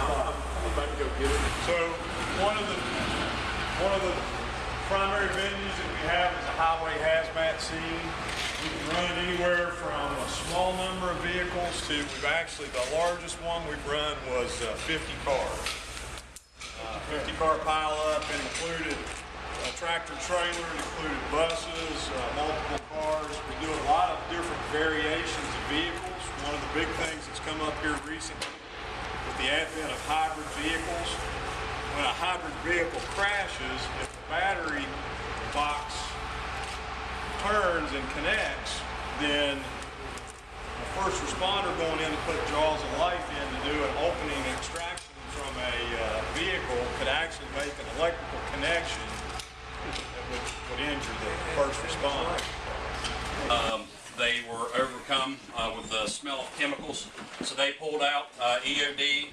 Anybody go get it? So one of the primary venues that we have is a highway hazmat scene. We can run anywhere from a small number of vehicles to, the largest one we've run was 50 cars. 50 car pile up. It included a tractor trailer, it included buses, multiple cars. We do a lot of different variations of vehicles. One of the big things that's come up here recently with the advent of hybrid vehicles. When a hybrid vehicle crashes, if the battery box turns and connects, then the first responder going in to put jaws of life in to do an opening extraction from a vehicle could actually make an electrical connection that would injure the first responder. They were overcome with the smell of chemicals, so they pulled out. EOD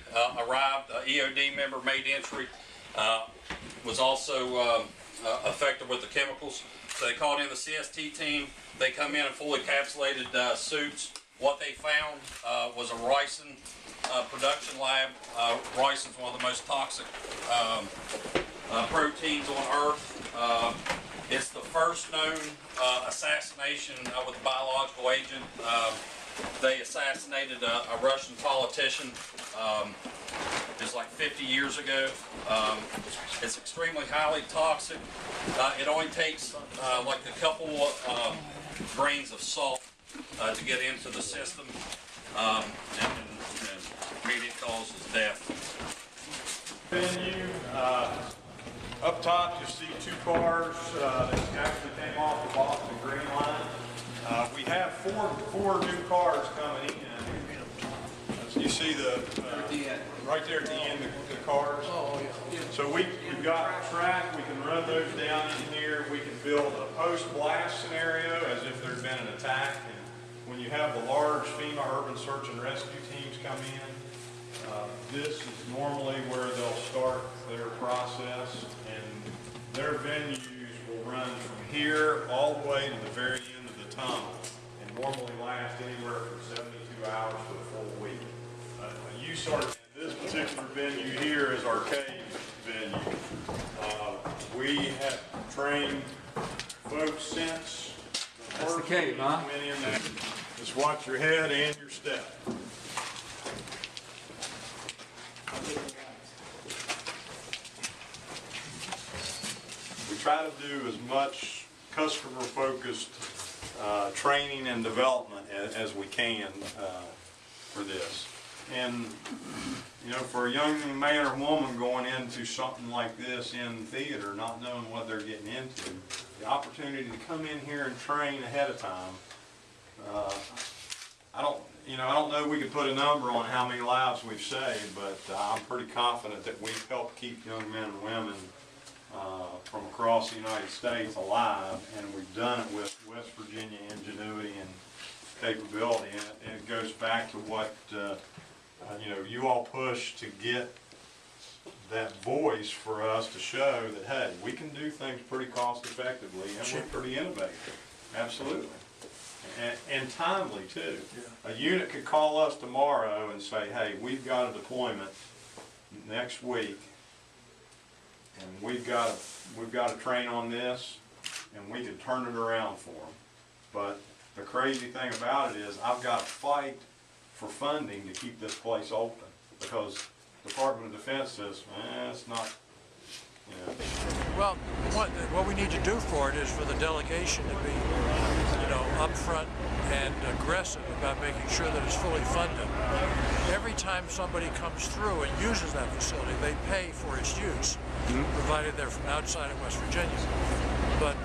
arrived. EOD member made entry. Was also affected with the chemicals. So they called in the CST team. They come in in fully encapsulated suits. What they found was a ricin production lab. Ricin is one of the most toxic proteins on Earth. It's the first known assassination with a biological agent. They assassinated a Russian politician. It was like 50 years ago. It's extremely highly toxic. It only takes like a couple grains of salt to get into the system, and immediate cause is death. Venue, up top you see two cars that actually came off the Boston Green Line. We have four new cars coming in. You see the right there at the end the cars. Oh, yeah. So we've got a track. We can run those down in here. We can build a post-blast scenario as if there'd been an attack. And when you have the large FEMA urban search and rescue teams come in, this is normally where they'll start their process, and their venues will run from here all the way to the very end of the tunnel, and normally last anywhere from 72 hours to a full week. This particular venue here is our cave venue. We have trained folks since the That's the cave, huh? went in there. Just watch your head and your step. We try to do as much customer-focused training and development as we can for this. And, you know, for a young man or woman going into something like this in theater, not knowing what they're getting into, the opportunity to come in here and train ahead of time, I don't know we could put a number on how many lives we've saved, but I'm pretty confident that we've helped keep young men and women from across the United States alive, and we've done it with West Virginia ingenuity and capability, and it goes back to what you all push to get that voice for us to show that, hey, we can do things pretty cost effectively and we're pretty innovative. Absolutely. And timely too. Yeah. A unit could call us tomorrow and say, hey, we've got a deployment next week and we've got to train on this, and we could turn it around for them. But the crazy thing about it is I've got to fight for funding to keep this place open, because the Department of Defense says, it's not, Well, what we need to do for it is for the delegation to be, upfront and aggressive about making sure that it's fully funded. Every time somebody comes through and uses that facility, they pay for its use, provided they're from outside of West Virginia. But,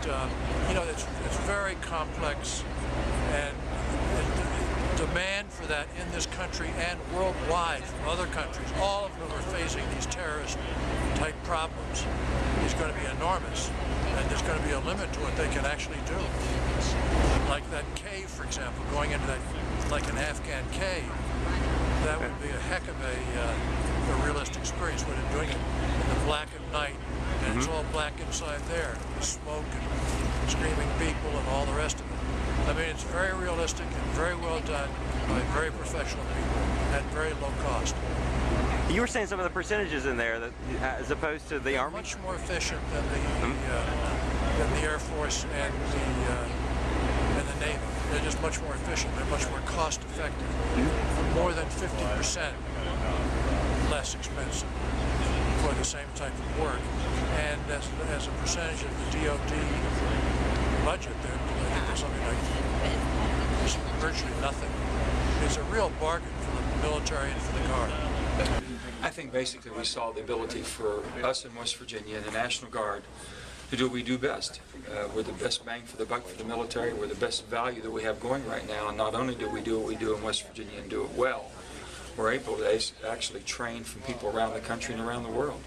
it's very complex, and demand for that in this country and worldwide from other countries, all of whom are facing these terrorist-type problems, is going to be enormous, and there's going to be a limit to what they can actually do. Like that cave, for example, going into that, like an Afghan cave, that would be a heck of a realistic experience when they're doing it in the black of night, and it's all black inside there, with smoke and screaming people and all the rest of it. I mean, it's very realistic and very well done by very professional people at very low cost. You were saying some of the percentages in there, that as opposed to the Army? Much more efficient than the Air Force and the Navy. They're just much more efficient. They're much more cost effective. More than 50% less expensive for the same type of work. And as a percentage of the DOD budget, I think there's something like virtually nothing. It's a real bargain for the military and for the Guard. I think basically we saw the ability for us in West Virginia and the National Guard to do what we do best. We're the best bang for the buck for the military. We're the best value that we have going right now. And not only do we do what we do in West Virginia and do it well, we're able to actually train from people around the country and around the world.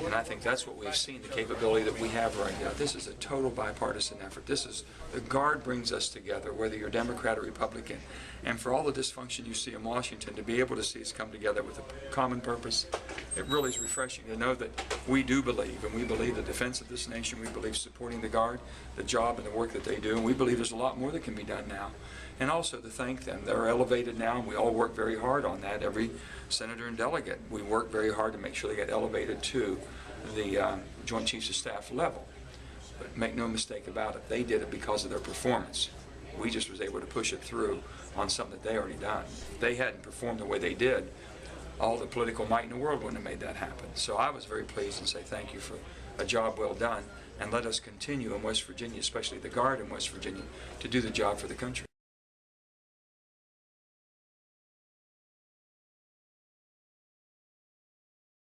And I think that's what we've seen, the capability that we have right now. This is a total bipartisan effort. The Guard brings us together, whether you're Democrat or Republican. And for all the dysfunction you see in Washington, to be able to see us come together with a common purpose, it really is refreshing to know that we do believe, and we believe the defense of this nation, we believe supporting the Guard, the job and the work that they do, and we believe there's a lot more that can be done now. And also to thank them. They're elevated now, and we all work very hard on that. Every senator and delegate, we work very hard to make sure they get elevated to the Joint Chiefs of Staff level. But make no mistake about it, they did it because of their performance. We just was able to push it through on something that they already done. If they hadn't performed the way they did, all the political might in the world wouldn't have made that happen. So I was very pleased and say thank you for a job well done, and let us continue in West Virginia, especially the Guard in West Virginia, to do the job for the country.